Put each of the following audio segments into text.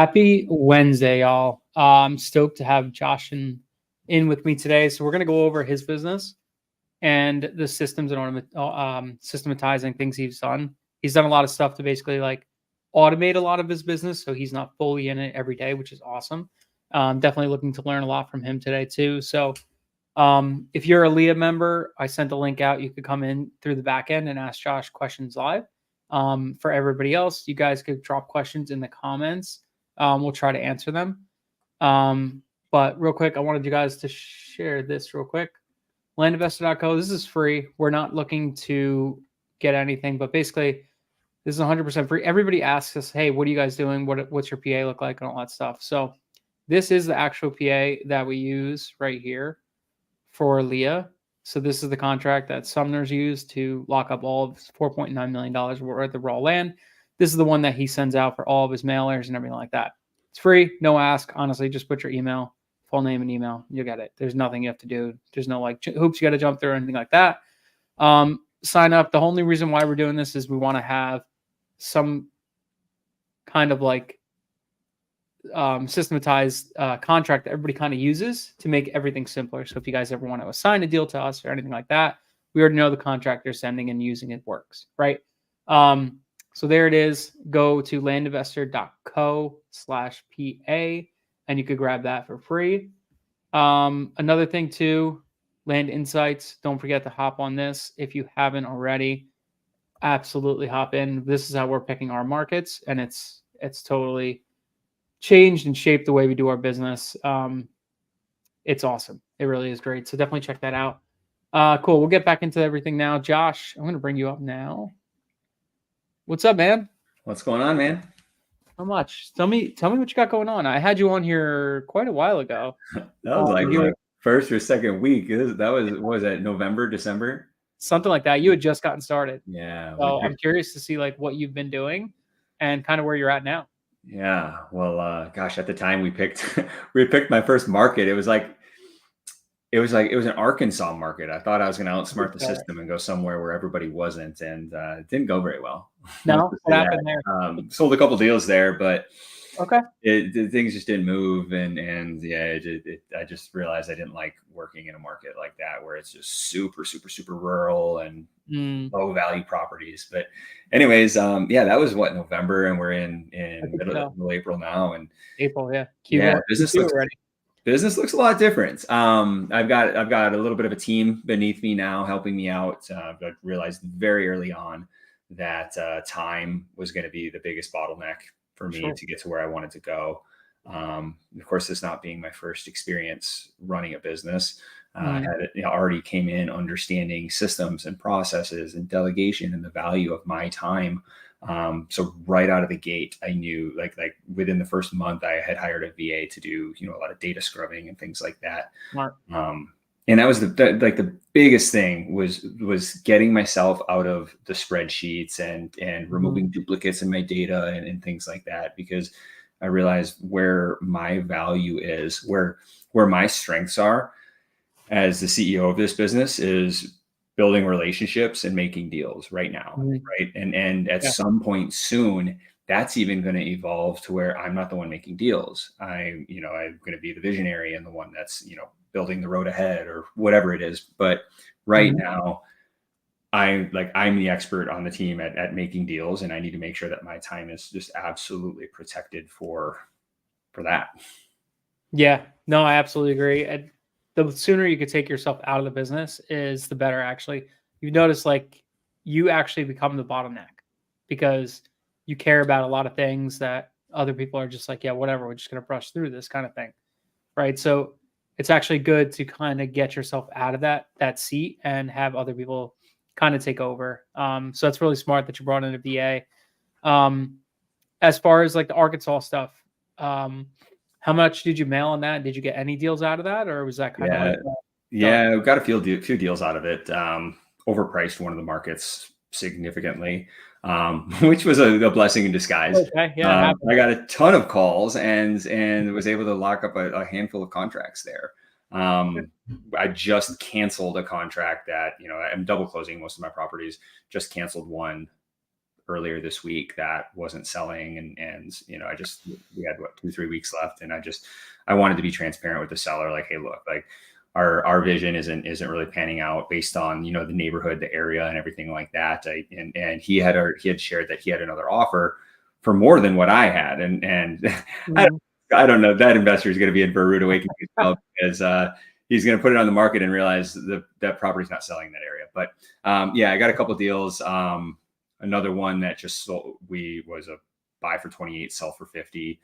Happy Wednesday, y'all. I'm stoked to have Josh in with me today. So we're going to go over his business and the systems and systematizing things he's done. He's done a lot of stuff to basically like automate a lot of his business, so he's not fully in it every day, which is awesome. Definitely looking to learn a lot from him today too. So if you're a Leah member, I sent a link out. You could come in through the back end and ask Josh questions live. For everybody else, you guys could drop questions in the comments. We'll try to answer them. But real quick, I wanted you guys to share this real quick. Landinvestor.co. This is free. We're not looking to get anything, but basically this is 100% free. Everybody asks us, hey, what are you guys doing? What's your PA look like and all that stuff. So this is the actual PA that we use right here for Leah. So this is the contract that Sumner's used to lock up all of $4.9 million worth of raw land. This is the one that he sends out for all of his mailers and everything like that. It's free, no ask. Honestly, just put your email, full name and email. You'll get it. There's nothing you have to do. There's no like hoops you got to jump through or anything like that. Sign up. The only reason why we're doing this is we want to have some kind of like systematized contract that everybody kind of uses to make everything simpler. So if you guys ever want to assign a deal to us or anything like that, we already know the contract they're sending and using it works, right? So there it is. Go to landinvestor.co/PA and you could grab that for free. Another thing too, Land Insights. Don't forget to hop on this. If you haven't already, absolutely hop in. This is how we're picking our markets, and it's totally changed and shaped the way we do our business. It's awesome. It really is great. So definitely check that out. Cool. We'll get back into everything now. Josh, I'm going to bring you up now. What's up, man? What's going on, man? How much? Tell me what you got going on. I had you on here quite a while ago. That was like my first or second week. What was that, November, December? Something like that. You had just gotten started. Yeah. So I'm curious to see like what you've been doing and kind of where you're at now. Yeah. Well, gosh, at the time we picked my first market. It was an Arkansas market. I thought I was going to outsmart the system and go somewhere where everybody wasn't, and it didn't go very well. No, what happened there? Sold a couple deals there, but okay, things just didn't move, and yeah, I just realized I didn't like working in a market like that where it's just super, super, super rural and low value properties. But anyways, yeah, that was November, and we're in middle April now, and April, yeah, business looks a lot different. I've got a little bit of a team beneath me now helping me out. But I realized very early on that time was going to be the biggest bottleneck for me to get to where I wanted to go. Of course, this not being my first experience running a business, I had already came in understanding systems and processes and delegation and the value of my time. So right out of the gate, I knew like within the first month, I had hired a VA to do, a lot of data scrubbing and things like that. And that was the biggest thing was getting myself out of the spreadsheets and removing duplicates in my data and things like that, because I realized where my value is, where my strengths are as the CEO of this business is building relationships and making deals right now. Right. And at some point soon, that's even going to evolve to where I'm not the one making deals. I'm going to be the visionary and the one that's, building the road ahead or whatever it is. But right now I'm the expert on the team at making deals, and I need to make sure that my time is just absolutely protected for that. Yeah, no, I absolutely agree. And the sooner you could take yourself out of the business is the better. Actually, you notice like you actually become the bottleneck because you care about a lot of things that other people are just like, yeah, whatever, we're just going to brush through this kind of thing. Right. So it's actually good to kind of get yourself out of that seat and have other people kind of take over. So that's really smart that you brought in a VA. As far as like the Arkansas stuff, how much did you mail on that? Did you get any deals out of that, or was that kind of like? Yeah, we got a few deals out of it. Overpriced one of the markets significantly, which was a blessing in disguise. Okay, yeah, I got a ton of calls and was able to lock up a handful of contracts there. I just canceled a contract that, I'm double closing most of my properties, just canceled one earlier this week that wasn't selling. And, we had 2-3 weeks left. And I wanted to be transparent with the seller. Like, hey, look, like our vision isn't really panning out based on, the neighborhood, the area and everything like that. And he had shared that he had another offer for more than what I had. And Mhm. I don't know, that investor is going to be in for a rude awakening as well, because he's going to put it on the market and realize that property's not selling in that area. But I got a couple deals. Another one that just sold, was a buy for 28, sell for 50.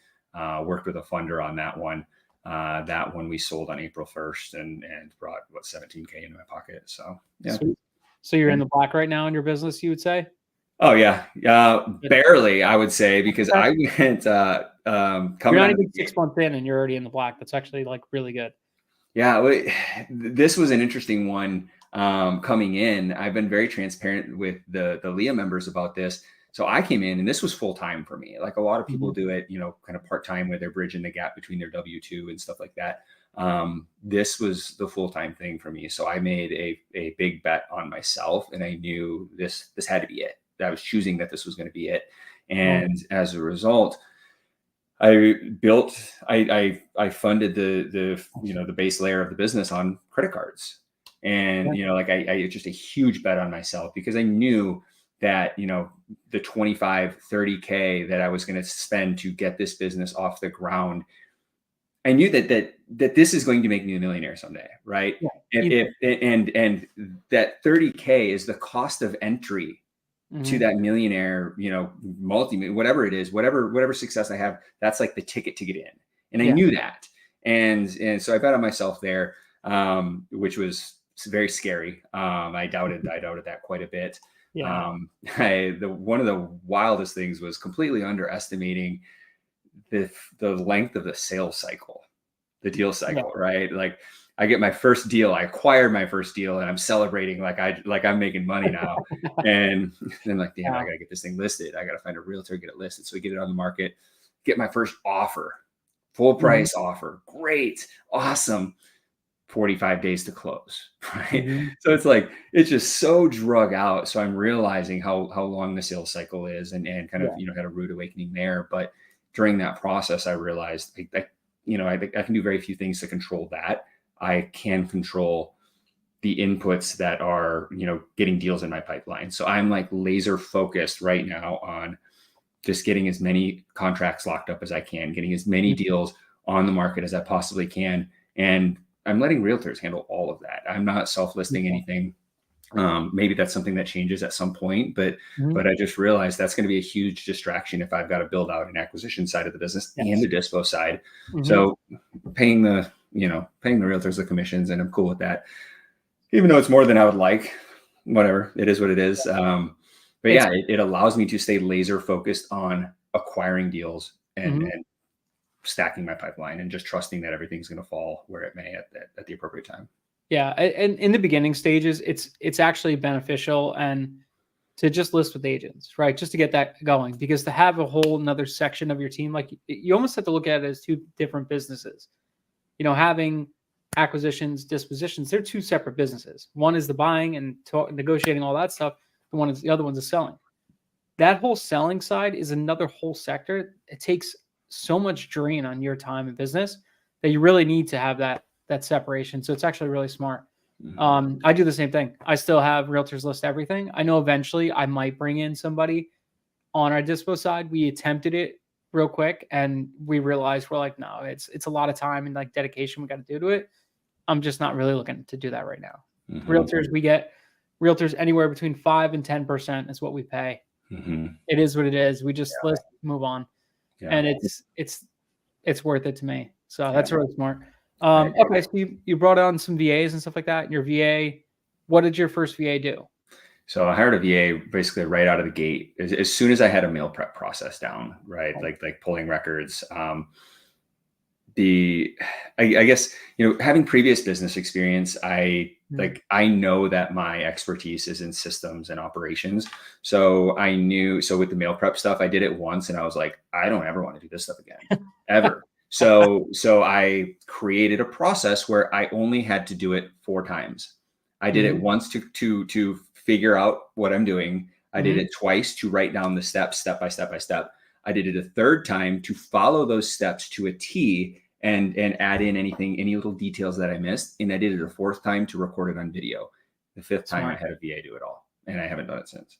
Worked with a funder on that one. That one we sold on April 1st and brought $17K into my pocket. So yeah. Sweet. So you're in the black right now in your business, you would say? Oh yeah. Barely, I would say, because I went You're not even 6 months in and you're already in the black. That's actually like really good. Yeah, this was an interesting one. Coming in, I've been very transparent with the Leah members about this. So I came in and this was full time for me. Like a lot of people do it, kind of part time, where they're bridging the gap between their W-2 and stuff like that. This was the full time thing for me. So I made a big bet on myself, and I knew this had to be it. I was choosing that this was going to be it, and as a result, I funded the base layer of the business on credit cards. And, I just a huge bet on myself, because I knew that, the 25, 30K that I was going to spend to get this business off the ground, I knew that this is going to make me a millionaire someday. Right. Yeah. And that 30K is the cost of entry to that millionaire, whatever it is, whatever success I have, that's like the ticket to get in. And I knew that. And so I bet on myself there, which was very scary. I doubted that quite a bit. Yeah. One of the wildest things was completely underestimating the length of the sales cycle, the deal cycle, right? Like, I get my first deal, I acquired my first deal, and I'm celebrating like I'm making money now. And then like, damn, I gotta get this thing listed. I gotta find a realtor, get it listed. So we get it on the market, get my first offer, full price offer. Great, awesome. 45 days to close, right? So it's just so drug out. So I'm realizing how long the sales cycle is, and kind of, had a rude awakening there. But during that process, I realized I can do very few things to control that. I can control the inputs that are, getting deals in my pipeline. So I'm like laser focused right now on just getting as many contracts locked up as I can, getting as many deals on the market as I possibly can. And I'm letting realtors handle all of that. I'm not self-listing anything. Maybe that's something that changes at some point, but I just realized that's going to be a huge distraction if I've got to build out an acquisition side of the business and the dispo side. So paying the realtors the commissions, and I'm cool with that, even though it's more than I would like. Whatever, it is what it is. But it allows me to stay laser focused on acquiring deals and stacking my pipeline, and just trusting that everything's going to fall where it may at the appropriate time. Yeah, and in the beginning stages, it's actually beneficial and to just list with agents, right? Just to get that going, because to have a whole another section of your team, like you almost have to look at it as two different businesses. Having acquisitions, dispositions, they're two separate businesses. One is the buying and negotiating all that stuff. The other one's the selling. That whole selling side is another whole sector. It takes so much drain on your time and business that you really need to have that separation. So it's actually really smart. I do the same thing. I still have realtors list everything. I know eventually I might bring in somebody on our dispo side. We attempted it real quick and we realized we're like, no, it's a lot of time and like dedication we got to do to it. I'm just not really looking to do that right now. Realtors, we get realtors anywhere between 5 and 10% is what we pay. It is what it is. We just let's move on. And it's worth it to me. So that's really smart. Okay, so you brought on some VAs and stuff like that. Your VA, what did your first VA do? So I hired a VA basically right out of the gate. As soon as I had a mail prep process down, right? Like pulling records. I guess, having previous business experience, I know that my expertise is in systems and operations. So with the mail prep stuff, I did it once and I was like, I don't ever want to do this stuff again, ever. So I created a process where I only had to do it 4 times. I did it once to figure out what I'm doing. I did it twice to write down the steps, step by step by step. I did it a third time to follow those steps to a T and add in any little details that I missed. And I did it a fourth time to record it on video. The fifth time I had a VA do it all, and I haven't done it since.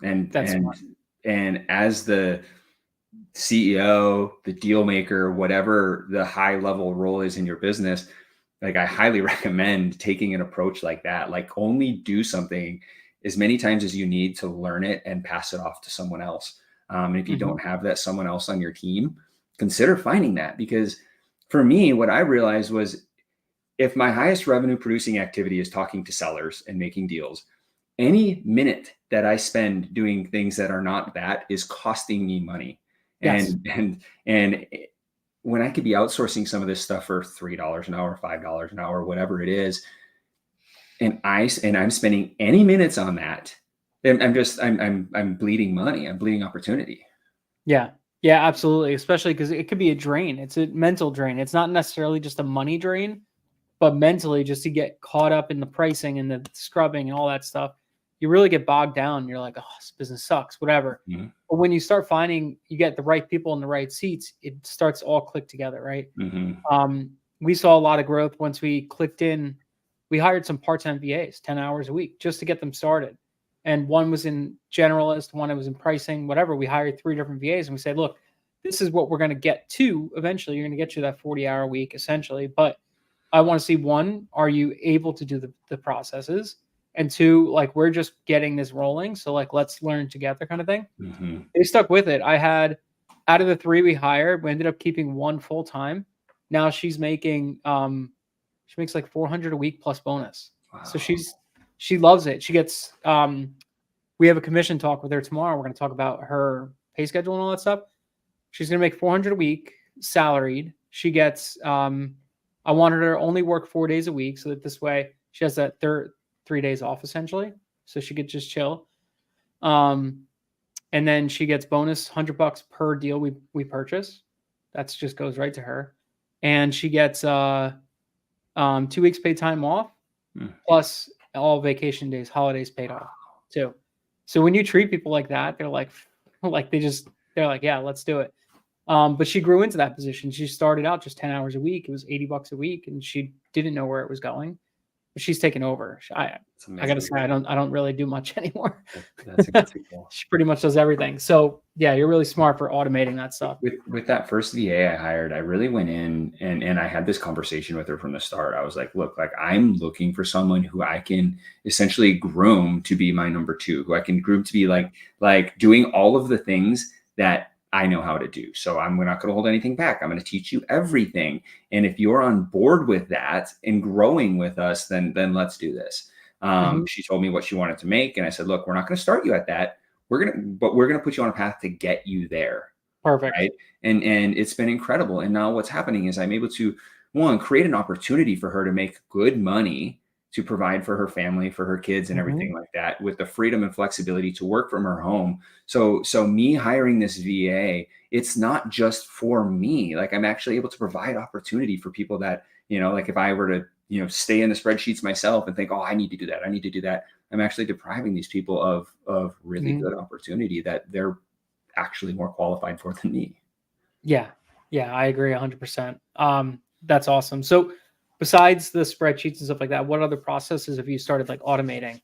And as the CEO, the deal maker, whatever the high level role is in your business, like I highly recommend taking an approach like that. Like only do something as many times as you need to learn it and pass it off to someone else. And if you don't have that someone else on your team, consider finding that. Because for me, what I realized was if my highest revenue producing activity is talking to sellers and making deals, any minute that I spend doing things that are not that is costing me money. Yes. And when I could be outsourcing some of this stuff for $3 an hour, $5 an hour, whatever it is, and I'm spending any minutes on that, then I'm bleeding money. I'm bleeding opportunity. Yeah. Yeah, absolutely. Especially because it could be a drain. It's a mental drain. It's not necessarily just a money drain, but mentally just to get caught up in the pricing and the scrubbing and all that stuff, you really get bogged down. You're like, oh, this business sucks, whatever. But when you start finding you get the right people in the right seats, it starts to all click together, right? We saw a lot of growth once we clicked in. We hired some part-time VAs, 10 hours a week, just to get them started. And one was in generalist, one was in pricing, whatever. We hired 3 different VAs and we said, look, this is what we're going to get to. Eventually, you're going to get you that 40-hour week, essentially. But I want to see, 1, are you able to do the processes? And 2, like, we're just getting this rolling. So like, let's learn together kind of thing. They stuck with it. I had, out of the 3 we hired, we ended up keeping 1 full-time. Now she's making, she makes like $400 a week plus bonus. Wow. So she loves it. She gets, we have a commission talk with her tomorrow. We're going to talk about her pay schedule and all that stuff. She's going to make $400 a week salaried. She gets, I wanted her to only work 4 days a week so that this way she has that 3 days off essentially. So she could just chill. And then she gets bonus $100 per deal we purchase. That's just goes right to her. And she gets 2 weeks paid time off plus all vacation days, holidays paid off too. So when you treat people like that, they're like they're like, yeah, let's do it. But she grew into that position. She started out just 10 hours a week. It was $80 a week, and she didn't know where it was going. But she's taken over. I gotta say, I don't really do much anymore. That's cool. She pretty much does everything. So yeah, you're really smart for automating that stuff. With that first VA I hired, I really went in and I had this conversation with her from the start. I was like, look, like I'm looking for someone who I can essentially groom to be my number 2, who I can groom to be like doing all of the things that I know how to do. So we're not going to hold anything back. I'm going to teach you everything. And if you're on board with that and growing with us, then let's do this. She told me what she wanted to make. And I said, look, we're not going to start you at that. We're going to put you on a path to get you there. Perfect. Right. And it's been incredible. And now what's happening is I'm able to, 1, create an opportunity for her to make good money to provide for her family, for her kids and everything like that, with the freedom and flexibility to work from her home. So me hiring this VA, it's not just for me. Like I'm actually able to provide opportunity for people that, like if I were to, stay in the spreadsheets myself and think, oh, I need to do that. I'm actually depriving these people of really good opportunity that they're actually more qualified for than me. Yeah. Yeah. I agree 100%. That's awesome. So besides the spreadsheets and stuff like that, what other processes have you started like automating?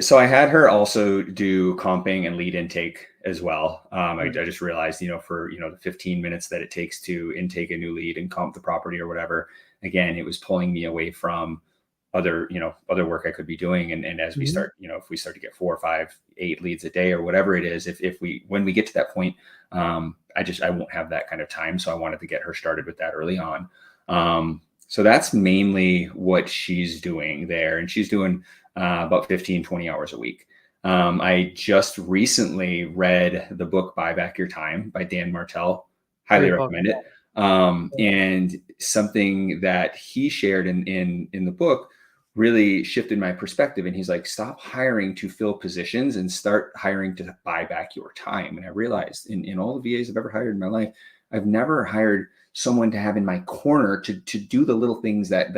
So I had her also do comping and lead intake as well. I just realized, for, the 15 minutes that it takes to intake a new lead and comp the property or whatever, again, it was pulling me away from other work I could be doing. And as we start, if we start to get 4, 5, 8 leads a day or whatever it is, when we get to that point, I won't have that kind of time. So I wanted to get her started with that early on. So that's mainly what she's doing there. And she's doing about 15, 20 hours a week. I just recently read the book, Buy Back Your Time by Dan Martell. Highly recommend it. And something that he shared in the book really shifted my perspective. And he's like, stop hiring to fill positions and start hiring to buy back your time. And I realized in all the VAs I've ever hired in my life, I've never hired someone to have in my corner to do the little things that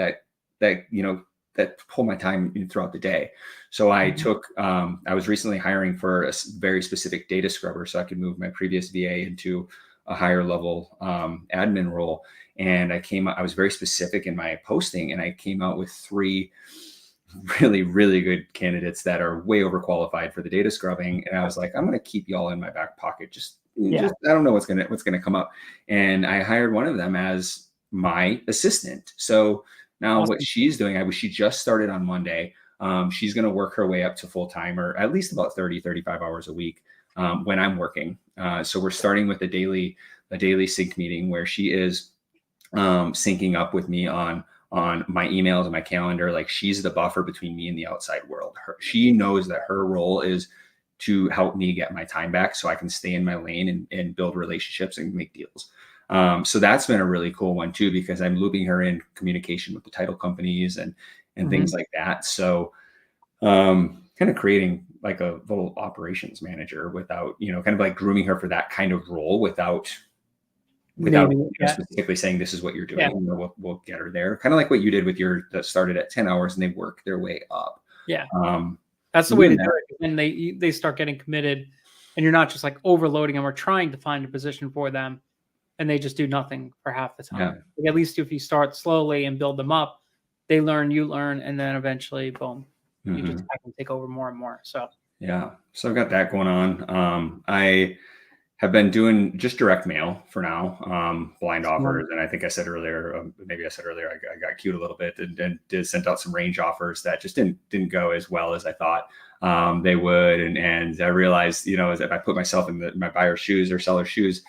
that pull my time throughout the day. So I Mhm. took, I was recently hiring for a very specific data scrubber so I could move my previous VA into a higher level admin role. And I was very specific in my posting, and I came out with 3 really, really good candidates that are way overqualified for the data scrubbing. And I was like, I'm going to keep y'all in my back pocket. Yeah. I don't know what's going to come up. And I hired one of them as my assistant. So now what Awesome. she's doing, she just started on Monday. She's going to work her way up to full time, or at least about 30, 35 hours a week when I'm working. So we're starting with a daily sync meeting where she is syncing up with me on my emails and my calendar. Like, she's the buffer between me and the outside world. She knows that her role is to help me get my time back so I can stay in my lane and build relationships and make deals. So that's been a really cool one too, because I'm looping her in communication with the title companies and Mhm. things like that. So kind of creating like a little operations manager without, kind of like grooming her for that kind of role without Naming it. Yeah. specifically saying this is what you're Yeah. doing. We'll get her there. Kind of like what you did with your that started at 10 hours and they work their way up. Yeah. Um, That's the way to Doing do that, it. And they start getting committed, and you're not just like overloading them or trying to find a position for them, and they just do nothing for half the yeah. time. Like, at least if you start slowly and build them up, they learn, you learn, and then eventually, boom, you just Mhm. have them take over more and more. So Yeah. So I've got that going on. I have been doing just direct mail for now, blind smart. offers. And I think I said earlier, maybe I said earlier, I got cute a little bit and did send out some range offers that just didn't go as well as I thought they would. And I realized, as if I put myself in my buyer's shoes or seller's shoes,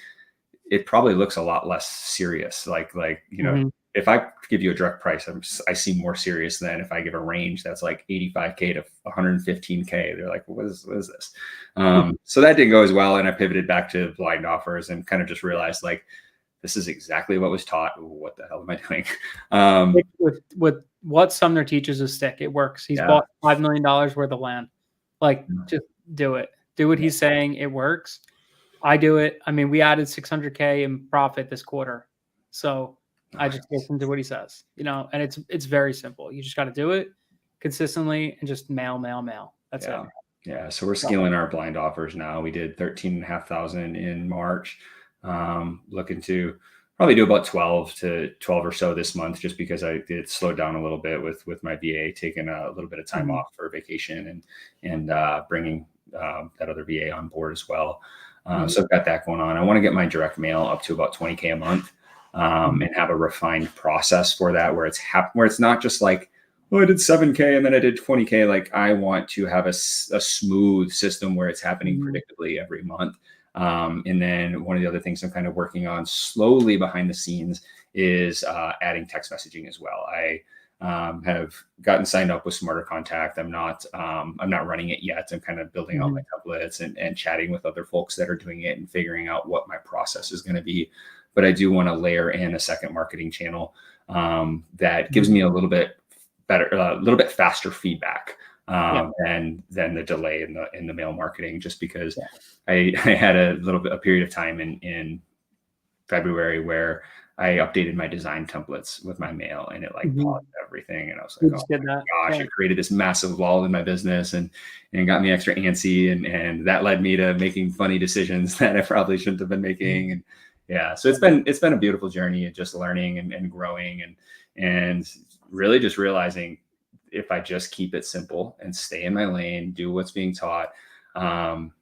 it probably looks a lot less serious. Mhm. If I give you a direct price, I seem more serious than if I give a range that's like 85K to 115K. They're like, what is this? So that didn't go as well. And I pivoted back to blind offers and kind of just realized, like, this is exactly what was taught. What the hell am I doing? Stick with what Sumner teaches is stick. It works. He's Yeah. bought $5 million worth of land. Like, just do it. Do what he's saying. It works. I do it. I mean, we added 600K in profit this quarter. So I just Nice. listen to what he says, and it's very simple. You just got to do it consistently and just mail, mail, mail. That's it. Yeah. Yeah. So we're So, scaling our blind offers now. We did 13,500 in March. Looking to probably do about 12 to 12 or so this month, just because I did slow down a little bit with my VA taking a little bit of time mhm, off for vacation and bringing that other VA on board as well. mhm, So I've got that going on. I want to get my direct mail up to about 20K a month, mhm. and have a refined process for that, where it's not just like, oh, I did 7K and then I did 20K. Like, I want to have a smooth system where it's happening Mhm. predictably every month. And then one of the other things I'm kind of working on slowly behind the scenes is adding text messaging as well. I have gotten signed up with Smarter Contact. I'm not running it yet. I'm kind of building out my Mhm. templates and chatting with other folks that are doing it and figuring out what my process is going to be. But I do want to layer in a second marketing channel that gives Mhm. me a little bit better, a little bit faster feedback Yeah. than the delay in the mail marketing, just because Yeah. I had a period of time in February where I updated my design templates with my mail, and it like Mhm. paused everything. And I was We like, oh just did that. my gosh, Yeah. it created this massive lull in my business and got me extra antsy. And that led me to making funny decisions that I probably shouldn't have been Mhm. making. And yeah, so it's been a beautiful journey of just learning and growing and really just realizing, if I just keep it simple and stay in my lane, do what's being taught, um,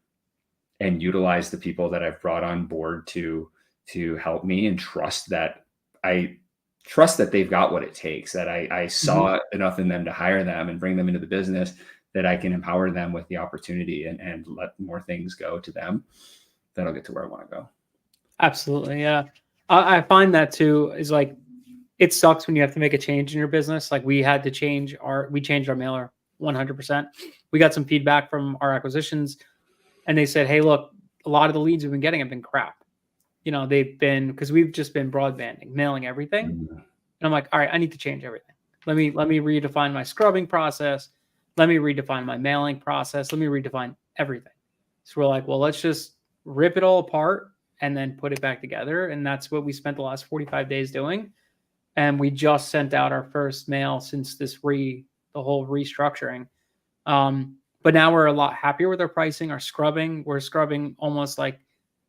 and utilize the people that I've brought on board to help me, and I trust that they've got what it takes, that I Mhm. saw enough in them to hire them and bring them into the business, that I can empower them with the opportunity and let more things go to them, then I'll get to where I want to go. Absolutely. Yeah. I find that too is like, it sucks when you have to make a change in your business. Like, we changed our mailer 100%. We got some feedback from our acquisitions, and they said, "Hey, look, a lot of the leads we've been getting have been crap. They've been, because we've just been broadbanding, mailing everything." And Mhm. I'm like, "All right, I need to change everything. Let me redefine my scrubbing process. Let me redefine my mailing process. Let me redefine everything." So we're like, "Well, let's just rip it all apart and then put it back together." And that's what we spent the last 45 days doing. And we just sent out our first mail since this the whole restructuring. But now we're a lot happier with our pricing, our scrubbing. We're scrubbing almost like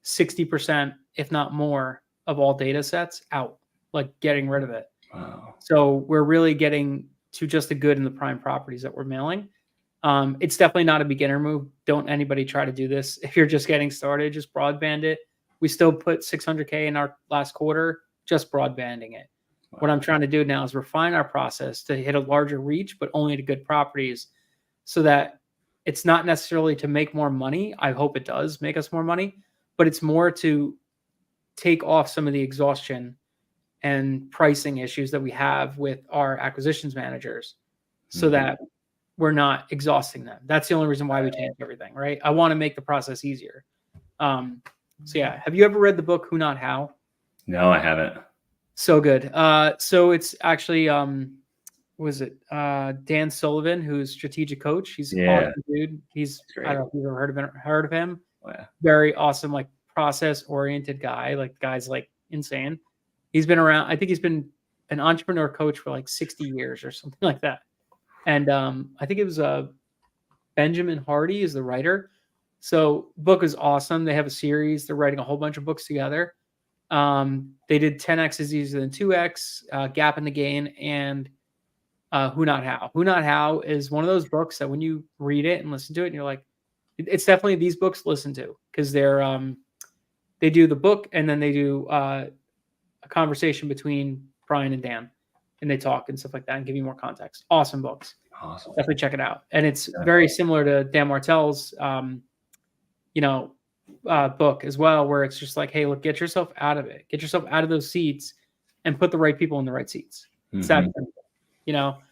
60%, if not more, of all data sets out, like getting rid of it. Wow. So we're really getting to just the good and the prime properties that we're mailing. It's definitely not a beginner move. Don't anybody try to do this. If you're just getting started, just broadband it. We still put 600K in our last quarter, just broadbanding it. Wow. What I'm trying to do now is refine our process to hit a larger reach, but only to good properties, so that it's not necessarily to make more money. I hope it does make us more money, but it's more to take off some of the exhaustion and pricing issues that we have with our acquisitions managers, so that we're not exhausting them. That's the only reason why we change everything, right? I want to make the process easier. So yeah, have you ever read the book Who Not How? No, I haven't. So good. So it's actually was it Dan Sullivan, who's strategic coach. He's awesome dude. He's great. I don't know if you've ever heard of him. Oh, yeah. Very awesome, like process oriented guy. Like the guy's like insane. He's been around. I think he's been an entrepreneur coach for like 60 years or something like that. And I think it was Benjamin Hardy is the writer. So book is awesome. They have a series. They're writing a whole bunch of books together. They did 10X is easier than 2X, Gap in the Gain, and Who Not How. Who Not How is one of those books that when you read it and listen to it, and you're like, it's definitely these books to listen to, because they do the book and then they do a conversation between Brian and Dan, and they talk and stuff like that and give you more context. Awesome books. Awesome. Definitely check it out. And it's very similar to Dan Martell's, book as well, where it's just like, hey, look, get yourself out of it. Get yourself out of those seats and put the right people in the right seats. It's that simple,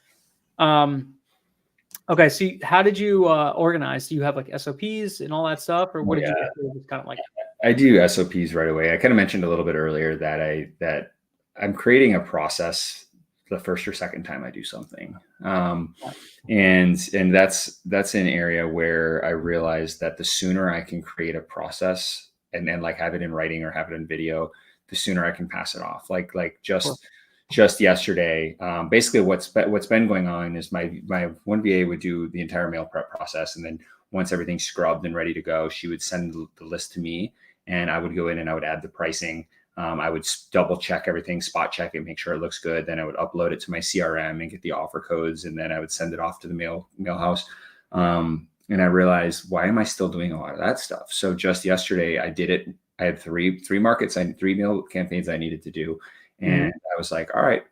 Okay, so how did you organize? Do you have like SOPs and all that stuff, or what did you do? Just kind of like I do SOPs right away. I kind of mentioned a little bit earlier that I'm creating a process the first or second time I do something. And that's an area where I realized that the sooner I can create a process and like have it in writing or have it in video, the sooner I can pass it off. Like just yesterday, basically what's been going on is my one VA would do the entire mail prep process. And then once everything's scrubbed and ready to go, she would send the list to me, and I would go in and I would add the pricing. I would double check everything, spot check it, make sure it looks good. Then I would upload it to my CRM and get the offer codes. And then I would send it off to the mail house. And I realized, why am I still doing a lot of that stuff? So just yesterday I did it. I had three markets, three mail campaigns I needed to do. And I was like, all right,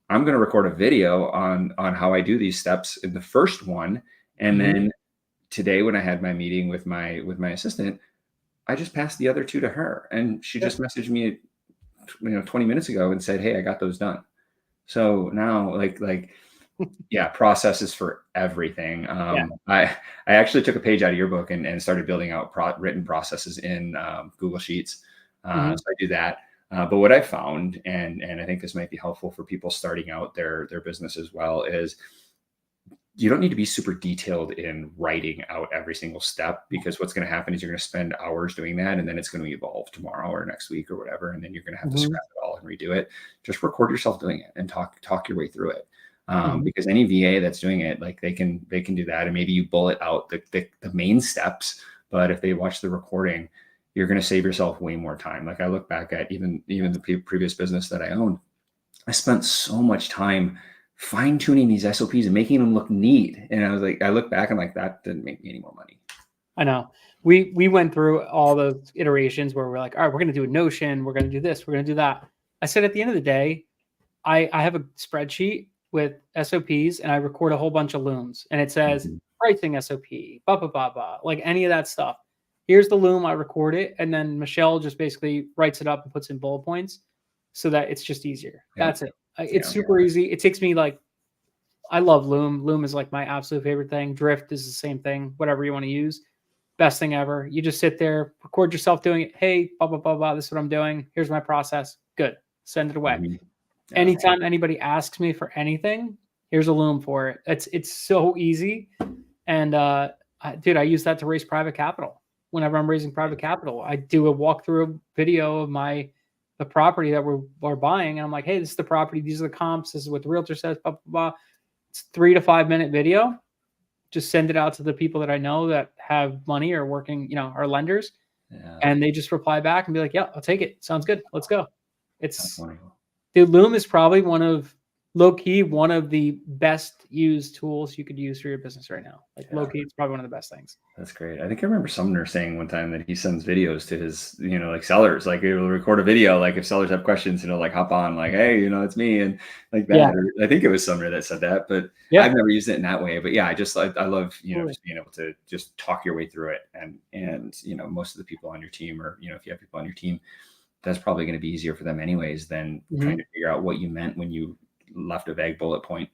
I'm going to record a video on how I do these steps in the first one. And then today, when I had my meeting with my assistant, I just passed the other two to her, and she just messaged me, 20 minutes ago and said, hey, I got those done. So now processes for everything. I actually took a page out of your book and started building out written processes in Google Sheets. So I do that. But what I found, and I think this might be helpful for people starting out their business as well, is you don't need to be super detailed in writing out every single step, because what's going to happen is you're going to spend hours doing that, and then it's going to evolve tomorrow or next week or whatever, and then you're going to have to scrap it all and redo it. Just record yourself doing it and talk your way through it. Because any VA that's doing it, like they can do that, and maybe you bullet out the main steps. But if they watch the recording, you're going to save yourself way more time. Like I look back at even the previous business that I owned, I spent so much time fine tuning these SOPs and making them look neat. And I was like, I look back and like, that didn't make me any more money. I know. We went through all those iterations where we're like, all right, we're going to do a Notion. We're going to do this. We're going to do that. I said, at the end of the day, I have a spreadsheet with SOPs, and I record a whole bunch of looms, and it says pricing SOP, blah, blah, blah, blah, like any of that stuff. Here's the loom, I record it, and then Michelle just basically writes it up and puts in bullet points so that it's just easier. That's it. It's super easy. It takes me I love Loom. Loom is like my absolute favorite thing. Drift is the same thing, whatever you want to use. Best thing ever. You just sit there, record yourself doing it. Hey, blah, blah, blah, blah. This is what I'm doing. Here's my process. Good. Send it away. Anytime anybody asks me for anything, here's a Loom for it. It's so easy. And dude, I use that to raise private capital. Whenever I'm raising private capital, I do a walkthrough video of the property that we're buying. And I'm like, hey, this is the property. These are the comps. This is what the realtor says, blah, blah, blah. It's 3 to 5 minute video. Just send it out to the people that I know that have money or working, are lenders. Yeah. And they just reply back and be like, yeah, I'll take it. Sounds good. Let's go. That's It's wonderful. Dude, Loom is probably one of the best used tools you could use for your business right now. Like low key, it's probably one of the best things. That's great. I think I remember Sumner saying one time that he sends videos to his, like sellers, like he'll record a video, like if sellers have questions, like hop on, like, hey, it's me, and like that. Yeah. Or I think it was Sumner that said that, but Yeah. I've never used it in that way. But yeah, I love, Totally. just being able to just talk your way through it. And most of the people on your team, or, if you have people on your team, that's probably going to be easier for them anyways than trying to figure out what you meant when you left a vague bullet point.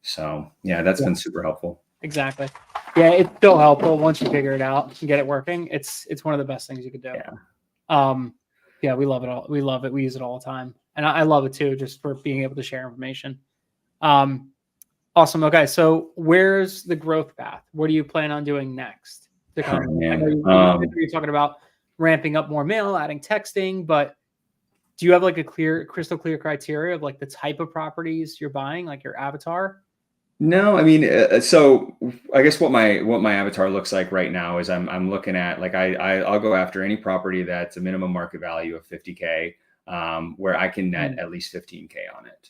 So yeah, that's been super helpful. Exactly. Yeah, it's so helpful once you figure it out and get it working. It's one of the best things you could do. Yeah. Yeah, we love it all. We love it. We use it all the time. And I love it too, just for being able to share information. Awesome. Okay. So where's the growth path? What do you plan on doing next? I know you're talking about ramping up more mail, adding texting, but do you have like a crystal clear criteria of like the type of properties you're buying, like your avatar? No, I mean, so I guess what my avatar looks like right now is I'm looking at, like, I'll go after any property that's a minimum market value of 50K, where I can net at least 15K on it.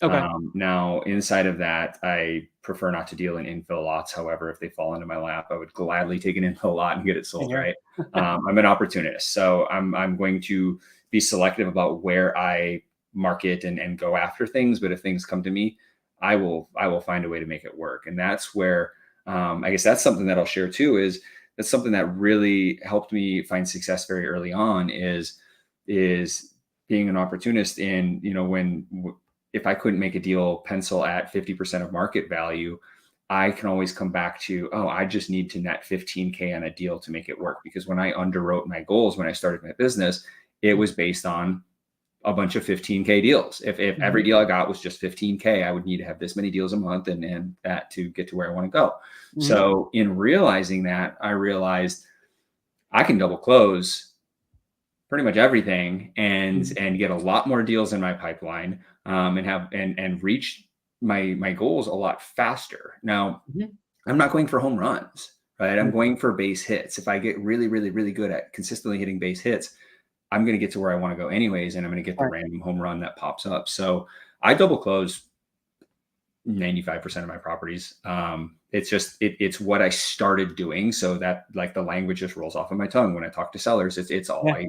Okay. Now inside of that, I prefer not to deal in infill lots. However, if they fall into my lap, I would gladly take an infill lot and get it sold. Right. I'm an opportunist, so I'm going to be selective about where I market and go after things. But if things come to me, I will find a way to make it work. And that's where, I guess that's something that I'll share too, is that's something that really helped me find success very early on is being an opportunist in, if I couldn't make a deal pencil at 50% of market value, I can always come back to, I just need to net 15K on a deal to make it work. Because when I underwrote my goals, when I started my business, it was based on a bunch of 15K deals. If every deal I got was just 15K, I would need to have this many deals a month and that to get to where I want to go. So in realizing that, I realized I can double close pretty much everything and get a lot more deals in my pipeline, and reach my goals a lot faster. Now, I'm not going for home runs, right? I'm going for base hits. If I get really, really, really good at consistently hitting base hits, I'm going to get to where I want to go anyways, and I'm going to get the random home run that pops up. So I double close 95% of my properties. It's just, it's what I started doing. So that, like, the language just rolls off of my tongue when I talk to sellers. It's all I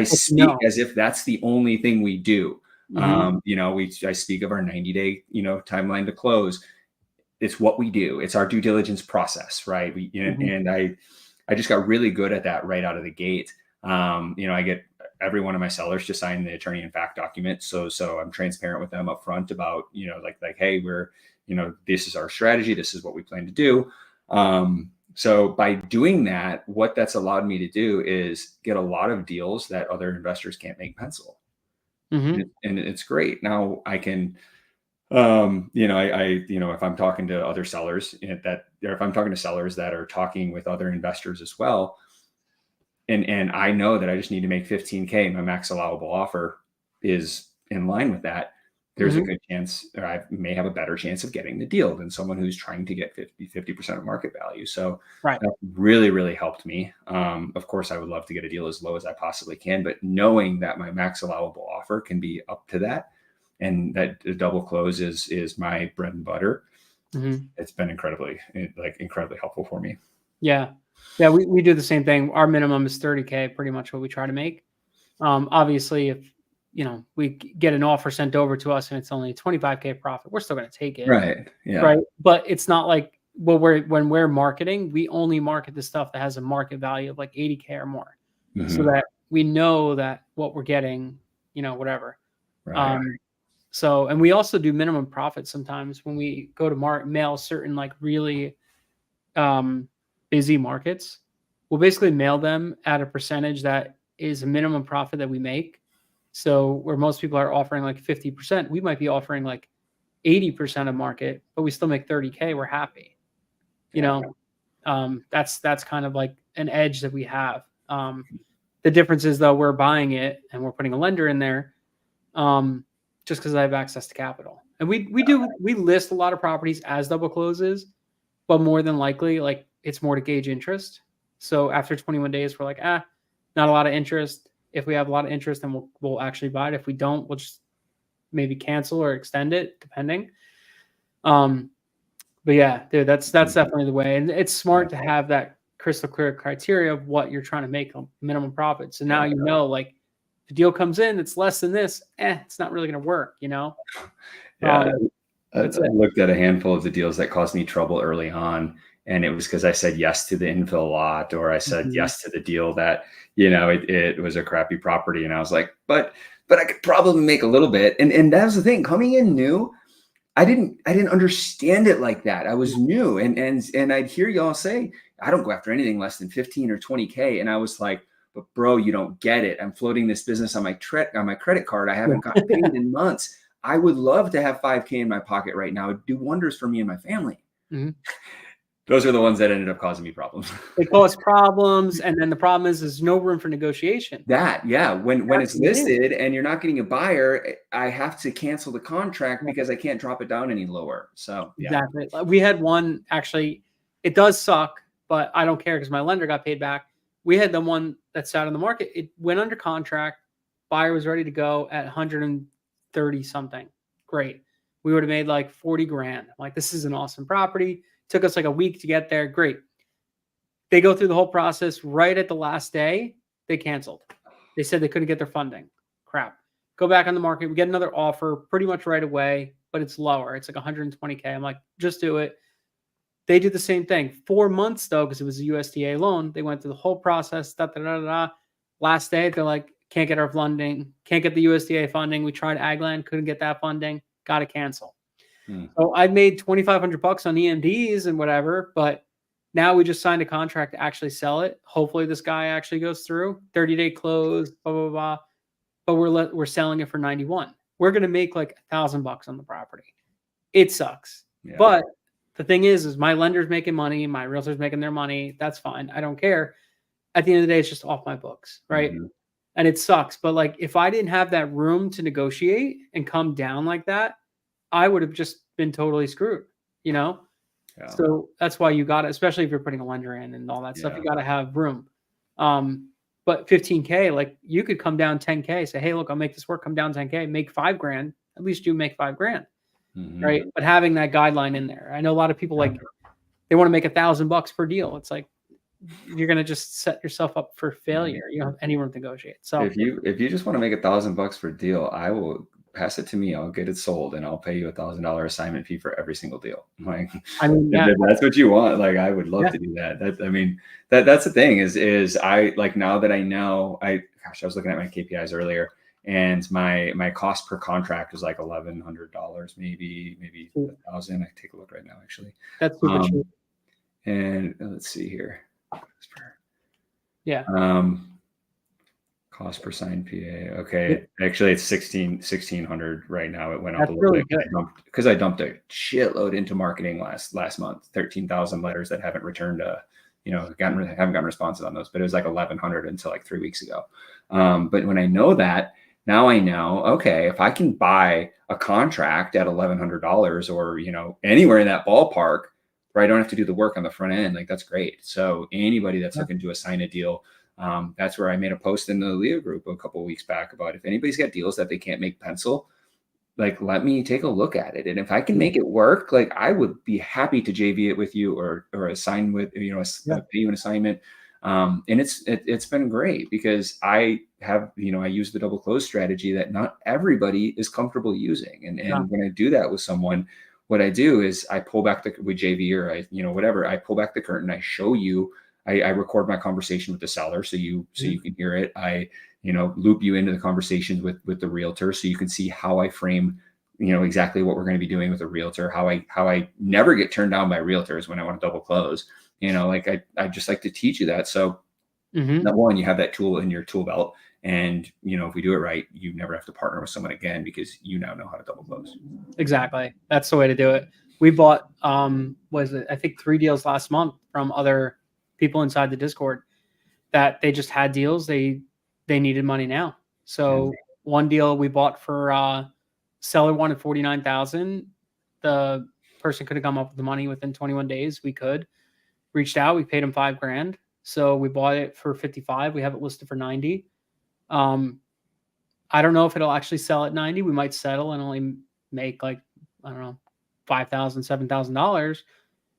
speak as if that's the only thing we do. I speak of our 90-day, timeline to close. It's what we do. It's our due diligence process, right? And I just got really good at that right out of the gate. I get every one of my sellers to sign the attorney in fact document. So I'm transparent with them up front about, like, hey, we're, this is our strategy. This is what we plan to do. So by doing that, what that's allowed me to do is get a lot of deals that other investors can't make pencil. And it's great. Now I can, if I'm talking to other sellers or if I'm talking to sellers that are talking with other investors as well, and I know that I just need to make 15K, my max allowable offer is in line with that, there's a good chance, or I may have a better chance of getting the deal than someone who's trying to get 50% of market value. So that really, really helped me. Of course, I would love to get a deal as low as I possibly can, but knowing that my max allowable offer can be up to that, and that the double close is my bread and butter, it's been incredibly helpful for me. Yeah. Yeah, we do the same thing. Our minimum is 30K, pretty much what we try to make. Obviously, if we get an offer sent over to us and it's only 25K profit, we're still going to take it. Right. Yeah. Right. But it's not like, when we're marketing, we only market the stuff that has a market value of like 80K or more, so that we know that what we're getting, whatever. Right. And we also do minimum profit sometimes when we go to mail certain like really busy markets. We'll basically mail them at a percentage that is a minimum profit that we make. So where most people are offering like 50%, we might be offering like 80% of market, but we still make 30K. We're happy. That's kind of like an edge that we have. The difference is, though, we're buying it and we're putting a lender in there, just because I have access to capital. And we list a lot of properties as double closes, but more than likely, like it's more to gauge interest. So after 21 days, we're like, not a lot of interest. If we have a lot of interest, then we'll actually buy it. If we don't, we'll just maybe cancel or extend it, depending. But yeah, dude, that's definitely the way. And it's smart to have that crystal clear criteria of what you're trying to make a minimum profit. So now you know, like, if the deal comes in, it's less than this, it's not really going to work, you know? Yeah. I looked at a handful of the deals that caused me trouble early on, and it was because I said yes to the infill lot, or I said yes to the deal that, you know, it was a crappy property. And I was like, but I could probably make a little bit. And that was the thing, coming in new, I didn't understand it like that. I was new, and I'd hear y'all say, I don't go after anything less than 15 or 20K. And I was like, but bro, you don't get it. I'm floating this business on my credit card. I haven't gotten paid in months. I would love to have 5K in my pocket right now. It'd do wonders for me and my family. Those are the ones that ended up causing me problems. They cause problems, and then the problem is there's no room for negotiation. When it's listed and you're not getting a buyer, I have to cancel the contract because I can't drop it down any lower. So exactly, we had one, actually, it does suck, but I don't care because my lender got paid back. We had the one that sat on the market. It went under contract. Buyer was ready to go at 130 something. Great. We would have made like 40 grand. I'm like, this is an awesome property. Took us like a week to get there. Great. They go through the whole process. Right at the last day, they canceled. They said they couldn't get their funding. Crap. Go back on the market. We get another offer pretty much right away, but it's lower. It's like 120K. I'm like, just do it. They did the same thing. 4 months though, because it was a USDA loan. They went through the whole process. Last day, they're like, can't get our funding. Can't get the USDA funding. We tried Agland, couldn't get that funding. Got to cancel. So I made $2,500 on EMDs and whatever, but now we just signed a contract to actually sell it. Hopefully this guy actually goes through 30-day close, blah, blah, blah. But we're selling it for 91. We're going to make like $1,000 on the property. It sucks. Yeah. But the thing is my lender's making money. My realtor's making their money. That's fine. I don't care. At the end of the day, it's just off my books. Right. And it sucks. But like, if I didn't have that room to negotiate and come down like that, I would have just been totally screwed, you know? Yeah. So that's why you got it, especially if you're putting a lender in and all that stuff, you got to have room. But 15K, like you could come down 10K, say, hey, look, I'll make this work, come down 10K, make 5 grand. At least you make 5 grand, right? But having that guideline in there, I know a lot of people like, they want to make $1,000 per deal. It's like, you're going to just set yourself up for failure. You don't have any room to negotiate. So if you just want to make $1,000 per deal, I will pass it to me. I'll get it sold and I'll pay you $1,000 assignment fee for every single deal. Like, I mean, if that's what you want. Like, I would love to do that. That's the thing is I, like, now that I know, I was looking at my KPIs earlier, and my cost per contract was like $1,100, maybe 1,000. I can take a look right now, actually. That's super cheap. And let's see here. Yeah. Cost per signed PA. Okay. Actually, it's 1,600 right now. It went up a little really bit because I dumped a shitload into marketing last month. 13,000 letters that haven't returned haven't gotten responses on those, but it was like 1,100 until like 3 weeks ago. But when I know that, now I know, okay, if I can buy a contract at $1,100 or, anywhere in that ballpark, where I don't have to do the work on the front end, like, that's great. So anybody that's looking to assign a deal, that's where I made a post in the Leo group a couple of weeks back about, if anybody's got deals that they can't make pencil, like, let me take a look at it. And if I can make it work, like, I would be happy to JV it with you or assign with, pay you an assignment. And it's been great because I have, I use the double close strategy that not everybody is comfortable using. And when I do that with someone, what I do is I pull back with JV or whatever, I pull back the curtain, I show you, I record my conversation with the seller so you can hear it. I loop you into the conversations with the realtor so you can see how I frame exactly what we're going to be doing with a realtor, how I never get turned down by realtors when I want to double close. Like, I just like to teach you that. So number one, you have that tool in your tool belt, and if we do it right, you never have to partner with someone again because you now know how to double close. Exactly. That's the way to do it. We bought I think 3 deals last month from other people inside the Discord that they just had deals. They needed money now. So one deal we bought for seller wanted 49,000. The person could have come up with the money within 21 days. We reached out, we paid him $5,000. So we bought it for 55. We have it listed for 90. I don't know if it'll actually sell at 90. We might settle and only make like, I don't know, $5,000, $7,000.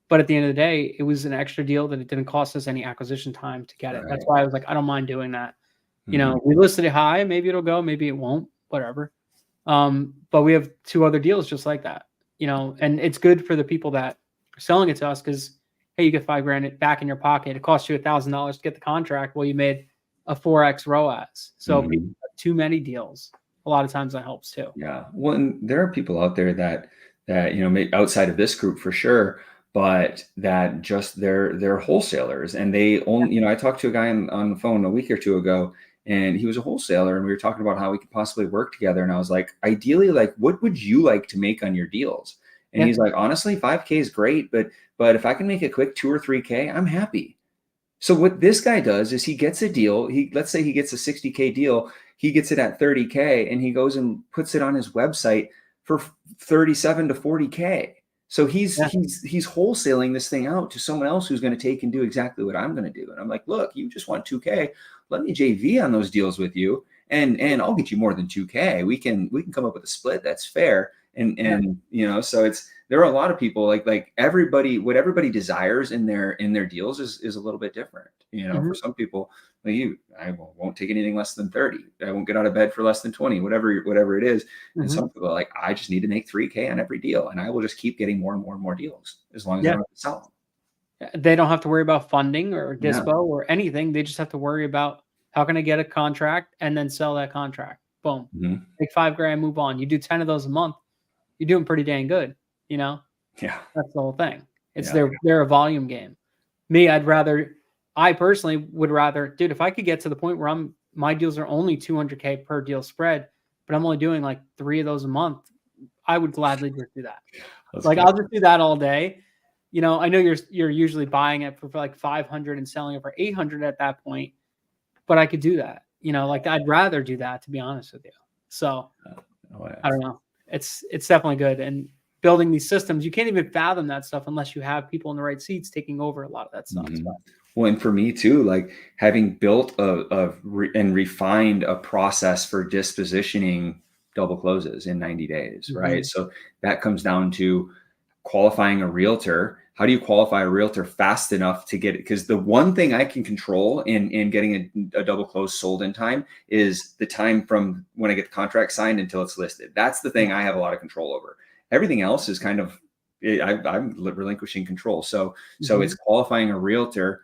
But at the end of the day, it was an extra deal that it didn't cost us any acquisition time to get it. That's why I was like, I don't mind doing that. You know, we listed it high. Maybe it'll go, maybe it won't, whatever. But we have 2 other deals just like that, you know, and it's good for the people that are selling it to us because, hey, you get $5,000 back in your pocket. It costs you $1,000 to get the contract. Well, you made a 4x ROAS. So if you have too many deals, a lot of times that helps too. Yeah. Well, and there are people out there that, you know, outside of this group for sure, but that just they're wholesalers and they only, you know, I talked to a guy on the phone a week or 2 ago, and he was a wholesaler, and we were talking about how we could possibly work together. And I was like, ideally, like, what would you like to make on your deals? And he's like, honestly, 5K is great, but if I can make a quick 2 or 3K, I'm happy. So what this guy does is he gets a deal. Let's say he gets a 60K deal. He gets it at 30K, and he goes and puts it on his website for 37 to 40K. So he's wholesaling this thing out to someone else who's going to take and do exactly what I'm going to do. And I'm like, look, you just want 2K. Let me JV on those deals with you, and I'll get you more than 2K. We can come up with a split that's fair. And you know, so there are a lot of people like everybody, what everybody desires in their deals is a little bit different. You know, for some people, like I won't take anything less than 30. I won't get out of bed for less than 20, whatever it is. And some people are like, I just need to make 3K on every deal, and I will just keep getting more and more and more deals as long as I don't have to sell them. They don't have to worry about funding or dispo or anything. They just have to worry about how can I get a contract and then sell that contract. Boom. Make $5,000, move on. You do 10 of those a month, you're doing pretty dang good, you know? Yeah. That's the whole thing. It's they're a volume game. Me, I personally would rather, dude, if I could get to the point where my deals are only 200K per deal spread, but I'm only doing like 3 of those a month, I would gladly just do that. I'll just do that all day. You know, I know you're usually buying it for like 500 and selling it for 800 at that point, but I could do that. You know, like I'd rather do that, to be honest with you. So I don't know. It's definitely good. And building these systems, you can't even fathom that stuff unless you have people in the right seats taking over a lot of that stuff. Well, and for me too, like having built and refined a process for dispositioning double closes in 90 days, right? So that comes down to qualifying a realtor. How do you qualify a realtor fast enough to get it? Because the one thing I can control in getting a double close sold in time is the time from when I get the contract signed until it's listed. That's the thing I have a lot of control over. Everything else is kind of, I'm relinquishing control. So it's qualifying a realtor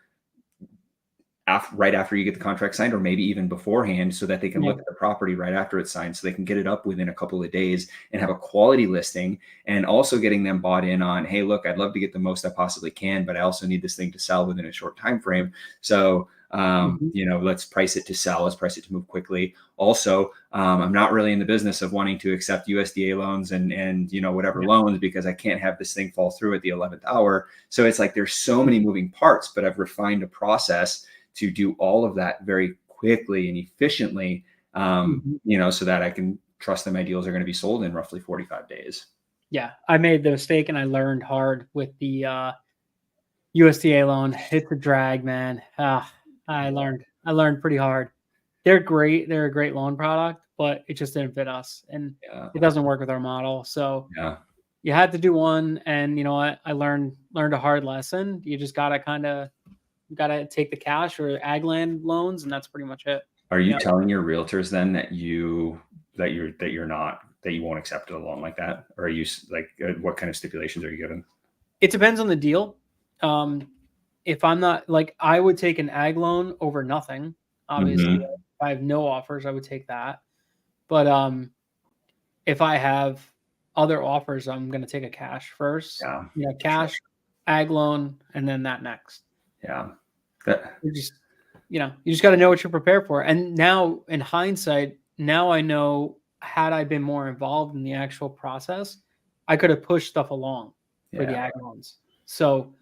right after you get the contract signed, or maybe even beforehand, so that they can look at the property right after it's signed, so they can get it up within a couple of days and have a quality listing. And also getting them bought in on, hey, look, I'd love to get the most I possibly can, but I also need this thing to sell within a short time frame. So you know, let's price it to sell, let's price it to move quickly. Also, I'm not really in the business of wanting to accept USDA loans and you know, whatever loans, because I can't have this thing fall through at the 11th hour. So it's like there's so many moving parts, but I've refined a process to do all of that very quickly and efficiently, you know, so that I can trust that my deals are going to be sold in roughly 45 days. Yeah, I made the mistake and I learned hard with the USDA loan. It's a drag, man. I learned pretty hard. They're great. They're a great loan product, but it just didn't fit us, and it doesn't work with our model. So you had to do one, and you know what? I learned a hard lesson. You just gotta take the cash or ag land loans, and that's pretty much it. Are you telling your realtors then that you won't accept a loan like that? Or are you like, what kind of stipulations are you given? It depends on the deal. If I'm not, like, I would take an ag loan over nothing. Obviously, if I have no offers, I would take that. But if I have other offers, I'm going to take a cash first. Cash, ag loan, and then that next. You just got to know what you're prepared for. And now, in hindsight, now I know, had I been more involved in the actual process, I could have pushed stuff along for the ag loans. So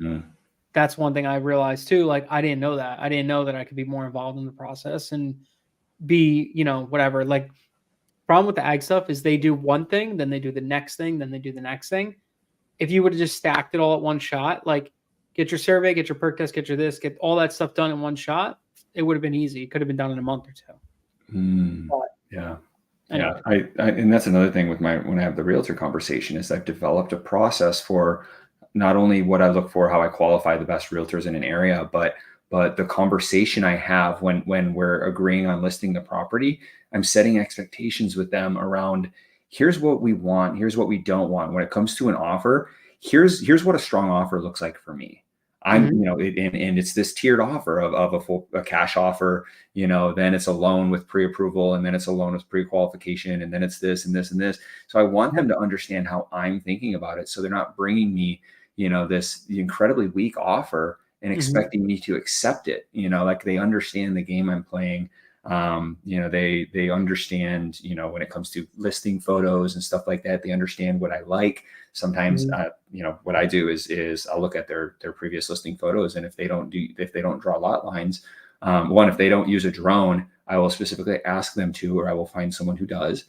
that's one thing I realized too. Like, I didn't know that. I didn't know that I could be more involved in the process and be, you know, whatever. Like, problem with the ag stuff is they do one thing, then they do the next thing, then they do the next thing. If you would have just stacked it all at one shot, like get your survey, get your perk test, get your this, get all that stuff done in one shot, it would have been easy. It could have been done in a month or two. Yeah. Anyway. Yeah. And that's another thing with when I have the realtor conversation is I've developed a process for not only what I look for, how I qualify the best realtors in an area, but the conversation I have when we're agreeing on listing the property, I'm setting expectations with them around here's what we want, here's what we don't want. When it comes to an offer, here's what a strong offer looks like for me. I'm, and it's this tiered offer of a cash offer, then it's a loan with pre-approval, and then it's a loan with pre-qualification, and then it's this and this and this. So I want them to understand how I'm thinking about it. So they're not bringing me, this incredibly weak offer and expecting me to accept it. Like they understand the game I'm playing. They understand, when it comes to listing photos and stuff like that, they understand what I like. Sometimes, what I do is I'll look at their previous listing photos. And if they don't draw lot lines, if they don't use a drone, I will specifically ask them to, or I will find someone who does.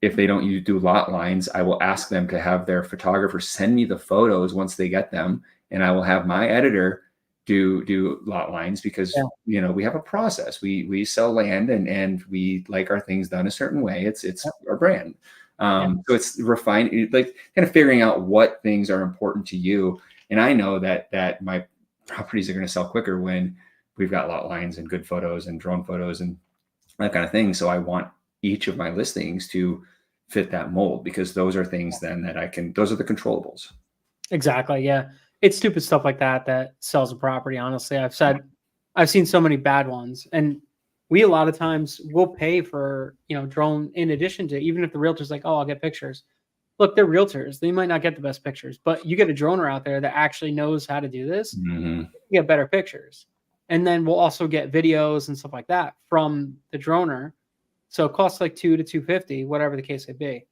If they don't do lot lines, I will ask them to have their photographer send me the photos once they get them. And I will have my editor do lot lines because, we have a process. We sell land and we like our things done a certain way. It's our brand. So it's refined, like kind of figuring out what things are important to you. And I know that my properties are going to sell quicker when we've got lot lines and good photos and drone photos and that kind of thing. So I want each of my listings to fit that mold because those are things then that those are the controllables. Exactly. Yeah. It's stupid stuff like that sells a property. Honestly, I've seen so many bad ones, and we a lot of times will pay for drone in addition to, even if the realtor's like, oh, I'll get pictures. Look, they're realtors; they might not get the best pictures, but you get a droner out there that actually knows how to do this, you get better pictures, and then we'll also get videos and stuff like that from the droner. So it costs like $200 to $250, whatever the case may be.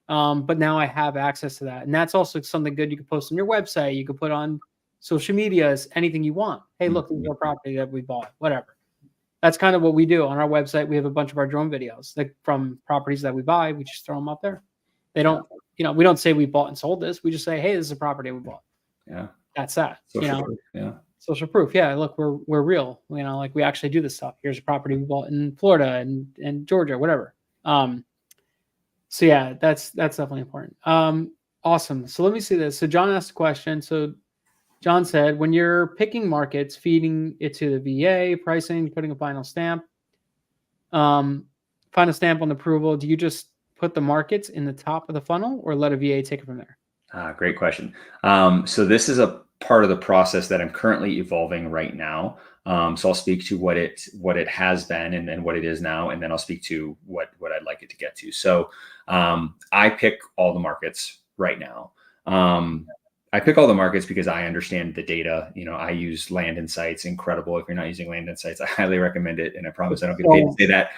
But now I have access to that. And that's also something good you can post on your website. You can put on social medias, anything you want. Hey, look, this is our property that we bought, whatever. That's kind of what we do on our website. We have a bunch of our drone videos from properties that we buy. We just throw them up there. They don't, we don't say we bought and sold this. We just say, hey, this is a property we bought. Yeah. That's that. Social proof. Yeah. Social proof. Yeah. Look, we're real. Like we actually do this stuff. Here's a property we bought in Florida and Georgia, whatever. So yeah, that's definitely important. Awesome. So let me see this. So John asked a question. So John said, when you're picking markets, feeding it to the VA, pricing, putting a final stamp on approval, do you just put the markets in the top of the funnel or let a VA take it from there? Great question. So this is a part of the process that I'm currently evolving right now. So I'll speak to what it has been and what it is now, and then I'll speak to what I'd like it to get to. So I pick all the markets right now. I pick all the markets because I understand the data. I use Land Insights, incredible. If you're not using Land Insights, I highly recommend it. And I promise I don't get paid to say that.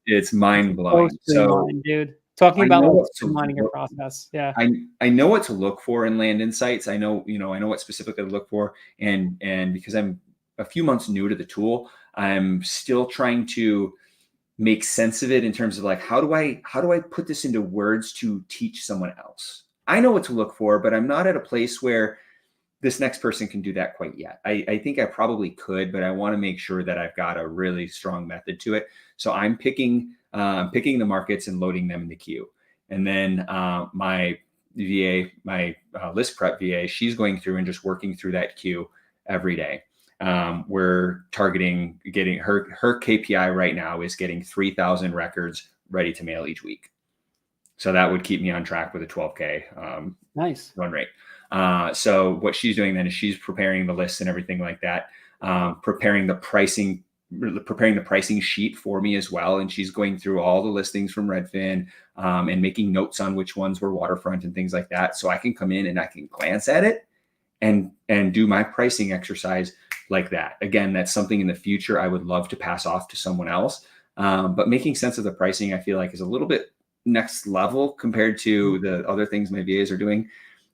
It's mind blowing. So, dude. Talking about streamlining your process. Yeah. I know what to look for in Land Insights. I know what specifically to look for. And because I'm a few months new to the tool, I'm still trying to make sense of it in terms of like, how do I put this into words to teach someone else? I know what to look for, but I'm not at a place where this next person can do that quite yet. I think I probably could, but I want to make sure that I've got a really strong method to it. So I'm picking the markets and loading them in the queue. And then my VA, my list prep VA, she's going through and just working through that queue every day. We're targeting getting her KPI right now is getting 3,000 records ready to mail each week. So that would keep me on track with a 12K nice run rate. So what she's doing then is she's preparing the lists and everything like that, preparing the pricing sheet for me as well. And she's going through all the listings from Redfin and making notes on which ones were waterfront and things like that. So I can come in and I can glance at it and do my pricing exercise like that. Again, that's something in the future I would love to pass off to someone else. But making sense of the pricing, I feel like is a little bit next level compared to the other things my VAs are doing.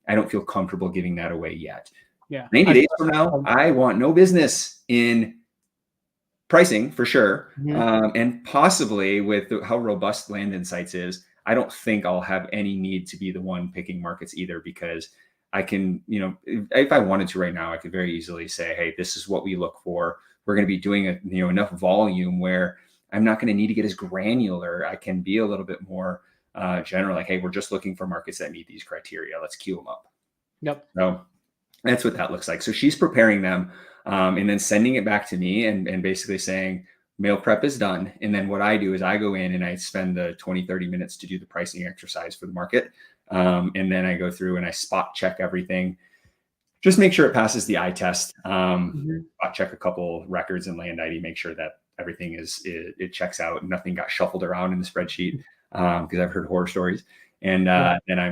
I don't feel comfortable giving that away yet. Yeah. 90 days from now, I want no business in pricing for sure. Mhm. And possibly with how robust Land Insights is, I don't think I'll have any need to be the one picking markets either, because I can, if I wanted to right now, I could very easily say, hey, this is what we look for. We're going to be doing enough volume where I'm not going to need to get as granular. I can be a little bit more general, like, hey, we're just looking for markets that meet these criteria. Let's queue them up. Yep. So that's what that looks like. So she's preparing them and then sending it back to me and basically saying, mail prep is done. And then what I do is I go in and I spend the 20, 30 minutes to do the pricing exercise for the market. And then I go through and I spot check everything. Just make sure it passes the eye test. Mhm. Spot check a couple records and land ID, make sure that everything it checks out. Nothing got shuffled around in the spreadsheet, because I've heard horror stories. And Yeah. then I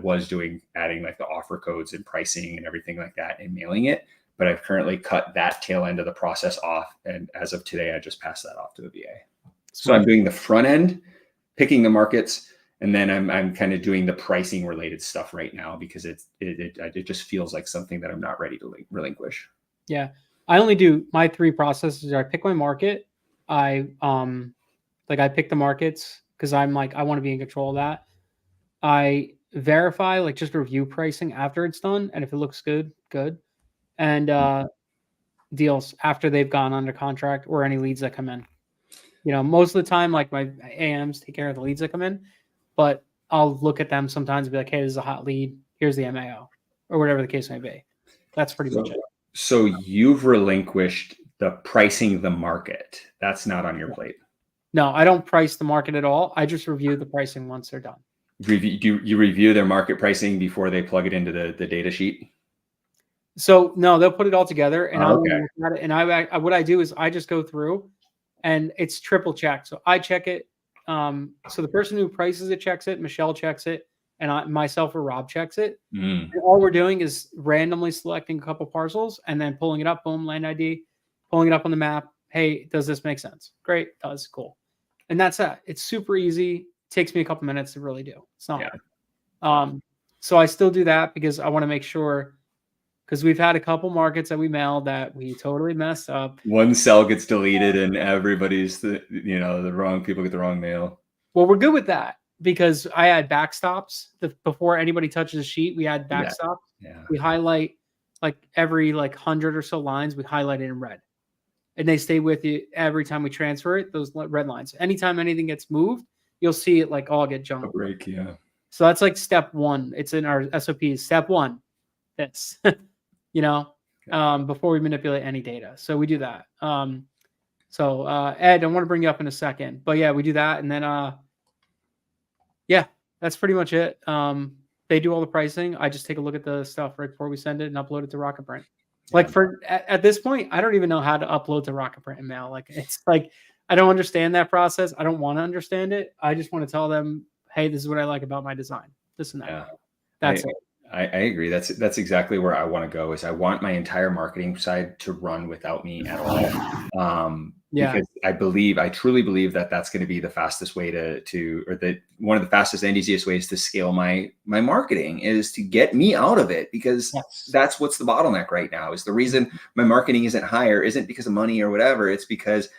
was doing adding like the offer codes and pricing and everything like that and mailing it. But I've currently cut that tail end of the process off. And as of today, I just passed that off to a VA. So I'm Smart. doing the front end, picking the markets, and then I'm kind of doing the pricing related stuff right now, because it just feels like something that I'm not ready to relinquish. Yeah. I only do my 3 processes. I pick my market. I I pick the markets because I'm like, I want to be in control of that. I verify, like just review pricing after it's done. And if it looks good, good. And deals after they've gone under contract, or any leads that come in. Most of the time, like my AMs take care of the leads that come in, but I'll look at them sometimes and be like, hey, this is a hot lead. Here's the MAO, or whatever the case may be. That's pretty much it. So you've relinquished the pricing the market. That's not on your plate. No, I don't price the market at all. I just review the pricing once they're done. Do you review their market pricing before they plug it into the data sheet? So no, they'll put it all together, and I'll Okay. look at it. And what I do is I just go through, and it's triple check. So I check it. So the person who prices it checks it. Michelle checks it, and myself or Rob checks it. Mm. And all we're doing is randomly selecting a couple parcels and then pulling it up. Boom, land ID, pulling it up on the map. Hey, does this make sense? Great, does, cool. And that's that. It's super easy. It takes me a couple minutes to really do. It's not hard. So I still do that because I want to make sure, because we've had a couple markets that we mailed that we totally messed up. One cell gets deleted and everybody's the wrong people get the wrong mail. Well, we're good with that because I add backstops before anybody touches the sheet. We add backstops. Yeah. We highlight like every 100 or so lines. We highlight it in red, and they stay with you every time we transfer it. Those red lines. Anytime anything gets moved, you'll see it all get A jumped. break, yeah. So that's like step 1. It's in our SOPs. Step 1. This, before we manipulate any data. So we do that. Ed, I want to bring you up in a second, but yeah, we do that. And then, yeah, that's pretty much it. They do all the pricing. I just take a look at the stuff right before we send it and upload it to Rocket Print. Like at this point, I don't even know how to upload to Rocket Print and mail. It's like, I don't understand that process. I don't want to understand it. I just want to tell them, hey, this is what I like about my design. This and that. Yeah. That's it. I agree. That's exactly where I want to go. Is I want my entire marketing side to run without me at all. Because I truly believe that that's going to be the fastest way one of the fastest and easiest ways to scale my marketing, is to get me out of it, because that's what's the bottleneck right now. Is the reason my marketing isn't higher isn't because of money or whatever. It's because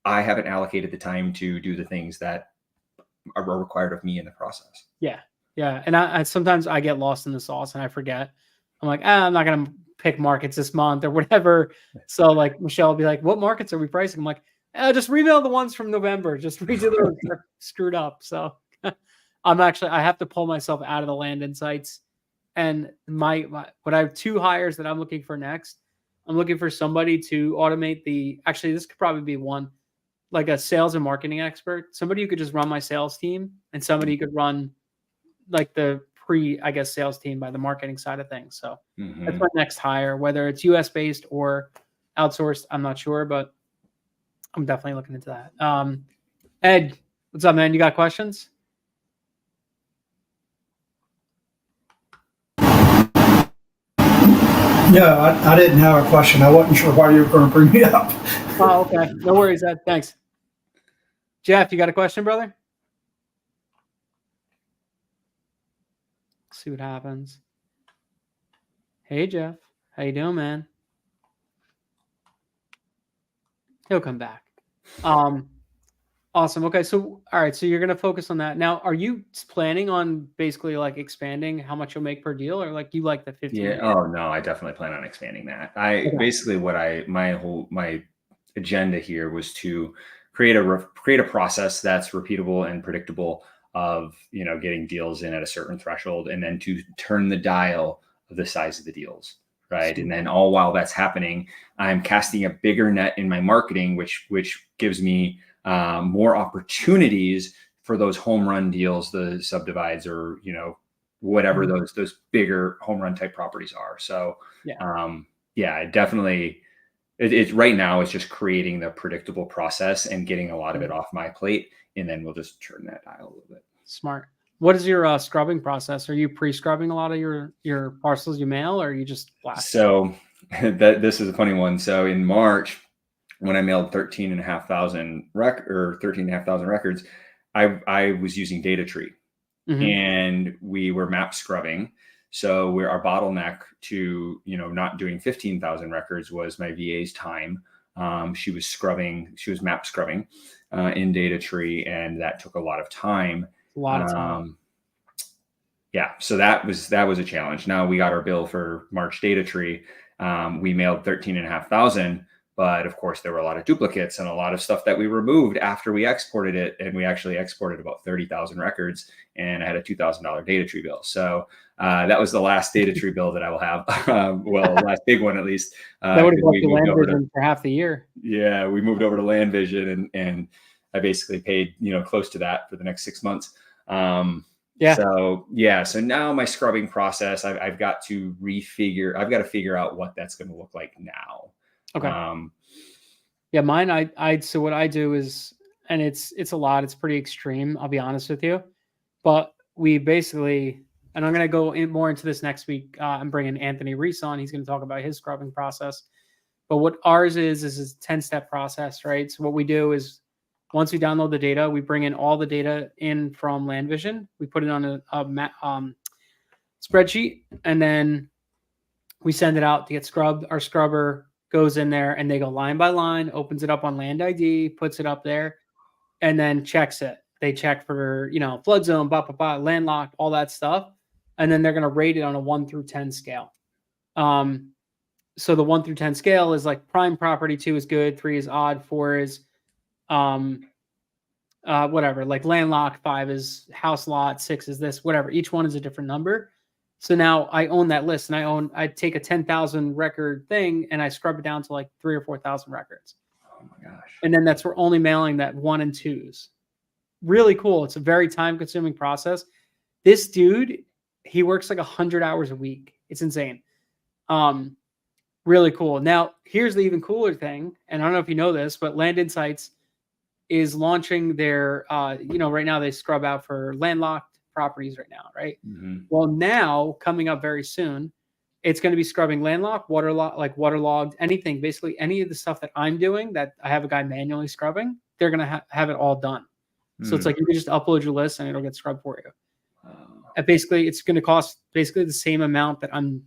I haven't allocated the time to do the things that are required of me in the process. Yeah. Yeah. And I sometimes I get lost in the sauce and I forget. I'm like, I'm not going to pick markets this month or whatever. So Michelle will be like, what markets are we pricing? I'm like, just remail the ones from November. Just redo those. They're screwed up. So I have to pull myself out of the Land Insights. And what I have 2 hires that I'm looking for next. I'm looking for somebody to automate this could probably be one, like a sales and marketing expert, somebody who could just run my sales team, and somebody who could run the sales team by the marketing side of things. So that's my next hire, whether it's US based or outsourced. I'm not sure, but I'm definitely looking into that. Ed, what's up, man? You got questions? Yeah, I didn't have a question. I wasn't sure why you were going to bring me up. Oh, okay. No worries, Ed. Thanks. Jeff, you got a question, brother? See what happens. Hey, Jeff. How you doing, man? He'll come back. Awesome. Okay. So, all right. So you're going to focus on that. Now, are you planning on basically like expanding how much you'll make per deal, or like you like the 15 Yeah. a Oh no, I definitely plan on expanding that. I Okay. basically my agenda here was to create a process that's repeatable and predictable of, getting deals in at a certain threshold, and then to turn the dial of the size of the deals. Right. And Sweet. then all while that's happening, I'm casting a bigger net in my marketing, which gives me more opportunities for those home run deals, the subdivides, or whatever Mhm. those bigger home run type properties are. So Yeah. yeah, it definitely it's right now it's just creating the predictable process and getting a lot of it Mhm. off my plate, and then we'll just turn that dial a little bit. Smart. What is your scrubbing process? Are you pre-scrubbing a lot of your parcels you mail, or you just blast? So this is a funny one. So in March, when I mailed 13,500 records, I was using data tree, Hmm. and we were map scrubbing. So where our bottleneck to not doing 15,000 records was my VA's time. She was map scrubbing in data tree, and that took a lot of time. A lot of time. Um, yeah, so that was a challenge. Now we got our bill for March data tree. We mailed 13,500, but of course there were a lot of duplicates and a lot of stuff that we removed after we exported it. And we actually exported about 30,000 records, and I had a $2,000 data tree bill. So that was the last data tree bill that I will have. Well, last big one at least. That would have Because helped we you moved land over to vision for half the year. yeah, we moved over to Land Vision, and I basically paid close to that for the next 6 months. Um, Yeah. so now my scrubbing process, I've got to figure out what that's going to look like now. Okay. Um, Yeah, mine. So what I do is, and it's a lot. It's pretty extreme. I'll be honest with you, but we basically, and I'm gonna go in more into this next week. I'm bringing Anthony Reese on. He's gonna talk about his scrubbing process. But what ours is a 10-step process, right? So what we do is once we download the data, we bring in all the data in from Land Vision. We put it on a spreadsheet, and then we send it out to get scrubbed. Our scrubber goes in there and they go line by line, opens it up on Land ID, puts it up there, and then checks it. They check for, flood zone, landlocked, all that stuff. And then they're going to rate it on a 1 through 10 scale. So the 1 through 10 scale is like prime property, 2 is good, 3 is odd, 4 is um whatever, like landlocked, 5 is house lot, 6 is this, whatever. Each one is a different number. So now I own that list, and I take a 10,000 record thing and I scrub it down to like 3 or 4,000 records. oh my gosh. And then we're only mailing that 1 and 2s. Really cool. It's a very time consuming process. This dude, he works like 100 hours a week. It's insane. Really cool. Now, here's the even cooler thing, and I don't know if you know this, but Land Insights is launching their, right now they scrub out for landlocked properties right now, right? Mm-hmm. Well, now coming up very soon, it's going to be scrubbing landlocked, waterlogged, anything, basically any of the stuff that I'm doing that I have a guy manually scrubbing, they're going to have it all done. So it's like you can just upload your list and it'll get scrubbed for you. And basically, it's going to cost basically the same amount that I'm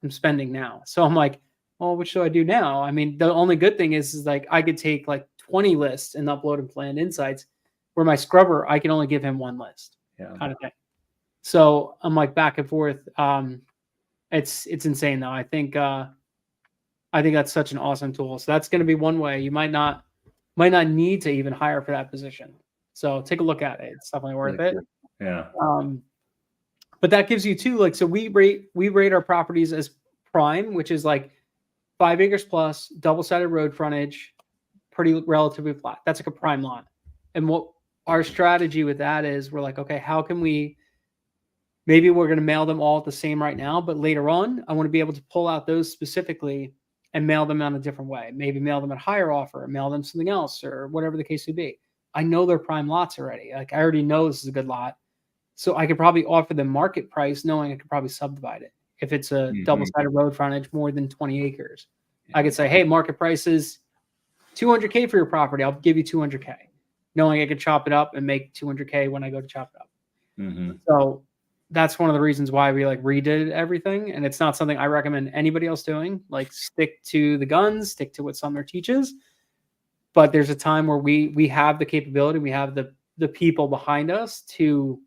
spending now. So I'm like, well, what should I do now? I mean, the only good thing is like I could take like 20 lists and upload them to Land Insights, where my scrubber, I can only give him one list, kind of thing. So I'm like back and forth. It's insane though. I think that's such an awesome tool. So that's going to be one way you might not need to even hire for that position. So take a look at it. It's definitely worth it. Yeah. But that gives you too, like, so we rate our properties as prime, which is like 5 acres plus, double-sided road frontage, pretty relatively flat. That's like a prime lot. And what our strategy with that is, we're like, okay, how can maybe we're going to mail them all at the same right now, but later on, I want to be able to pull out those specifically and mail them on a different way. Maybe mail them at higher offer, mail them something else, or whatever the case may be. I know they're prime lots already. Like, I already know this is a good lot. So I could probably offer them market price, knowing I could probably subdivide it. If it's a double-sided road frontage, more than 20 acres, I could say, hey, market price is $200K for your property. I'll give you $200K, knowing I could chop it up and make $200K when I go to chop it up. Mm-hmm. So that's one of the reasons why we like redid everything. And it's not something I recommend anybody else doing. Like, stick to the guns, stick to what Sumner teaches. but there's a time where we have the capability, we have the people behind us to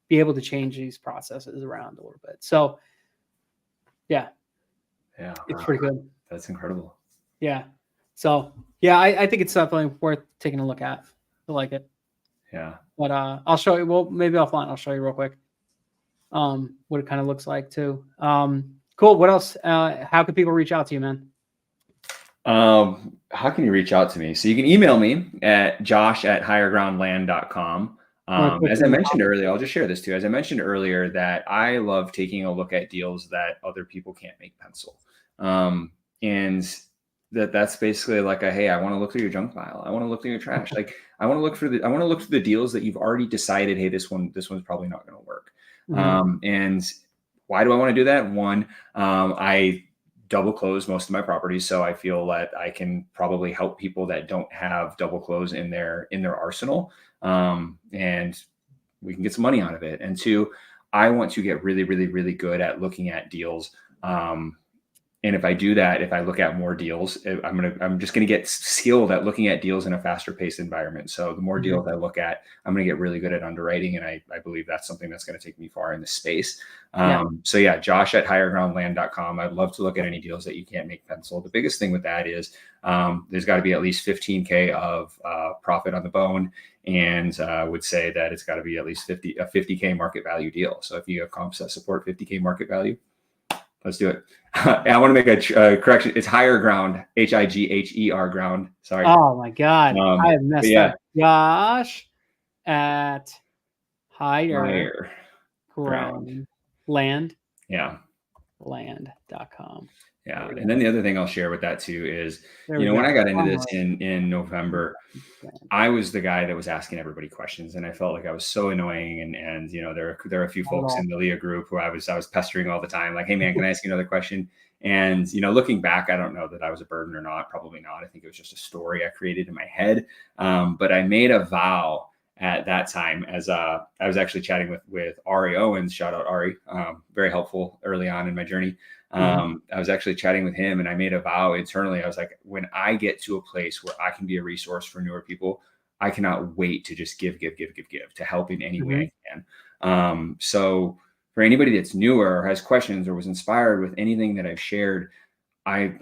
be able to change these processes around a little bit. So yeah, it's pretty good. That's incredible. Yeah. So yeah, I think it's definitely worth taking a look at. I like it. Yeah. But I'll show you. Well, maybe offline. I'll show you real quick. What it kind of looks like too. Cool. What else? How can people reach out to you, man? How can you reach out to me? So you can email me at josh@highergroundland.com. As I mentioned earlier, I'll just share this too. As I mentioned earlier, that I love taking a look at deals that other people can't make pencil. And that's basically like hey, I want to look through your junk pile. I want to look through your trash. Like I want to look through the deals that you've already decided, hey, this one's probably not going to work. And why do I want to do that? One, I double close most of my properties, so I feel that I can probably help people that don't have double close in their arsenal, and we can get some money out of it. And two, I want to get really, really, really good at looking at deals. And if I do that, if I look at more deals, I'm just going to get skilled at looking at deals in a faster paced environment. So the more deals I look at, I'm going to get really good at underwriting. And I believe that's something that's going to take me far in this space. So yeah, josh@highergroundland.com. I'd love to look at any deals that you can't make pencil. The biggest thing with that is there's got to be at least 15K of profit on the bone. And would say that it's got to be at least a 50K market value deal. So if you have comps that support 50K market value, let's do it. I want to make a correction. It's higher ground, HIGHER ground. Sorry. Oh my God. I have messed up. Josh at higher ground land. Yeah. Land.com. Yeah. And then the other thing I'll share with that too is, when I got into this in November, I was the guy that was asking everybody questions, and I felt like I was so annoying. And there are a few folks in the Leah group who I was pestering all the time, like, hey man, can I ask you another question? And looking back, I don't know that I was a burden or not. Probably not. I think it was just a story I created in my head. But I made a vow at that time, as I was actually chatting with Ari Owens. Shout out Ari, very helpful early on in my journey. I was actually chatting with him, and I made a vow internally. I was like, when I get to a place where I can be a resource for newer people, I cannot wait to just give to help in any way I can. So for anybody that's newer or has questions or was inspired with anything that I've shared, I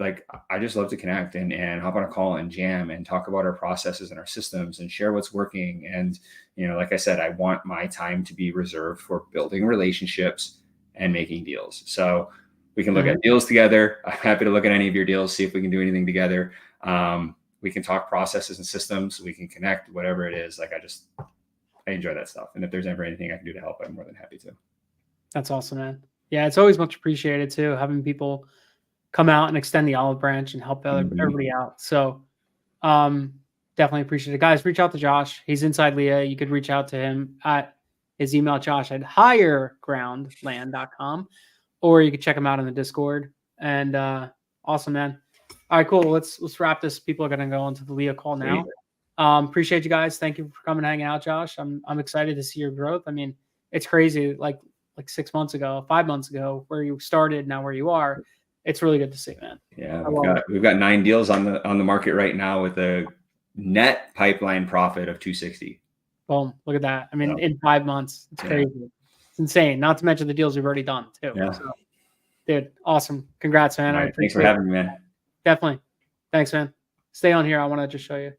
just love to connect and hop on a call and jam and talk about our processes and our systems and share what's working. And, like I said, I want my time to be reserved for building relationships and making deals. So we can look at deals together. I'm happy to look at any of your deals, see if we can do anything together. We can talk processes and systems. We can connect, whatever it is. I enjoy that stuff. And if there's ever anything I can do to help, I'm more than happy to. That's awesome, man. Yeah, it's always much appreciated too, having people come out and extend the olive branch and help everybody out. So definitely appreciate it. Guys, reach out to Josh. He's inside Leah. You could reach out to him at his email, josh@highergroundland.com, or you could check him out in the Discord. And awesome, man. All right, cool. Let's wrap this. People are going to go into the Leah call now. Appreciate you guys. Thank you for coming and hanging out, Josh. I'm excited to see your growth. I mean, it's crazy. Like 6 months ago, 5 months ago, where you started, now where you are. It's really good to see, man. Yeah, we've got 9 deals on the market right now with a net pipeline profit of 260. Boom! Look at that. I mean, in 5 months, it's crazy. It's insane. Not to mention the deals we've already done too. Yeah. So, dude, awesome. Congrats, man. All right, thanks for having me, man. Definitely. Thanks, man. Stay on here. I want to just show you.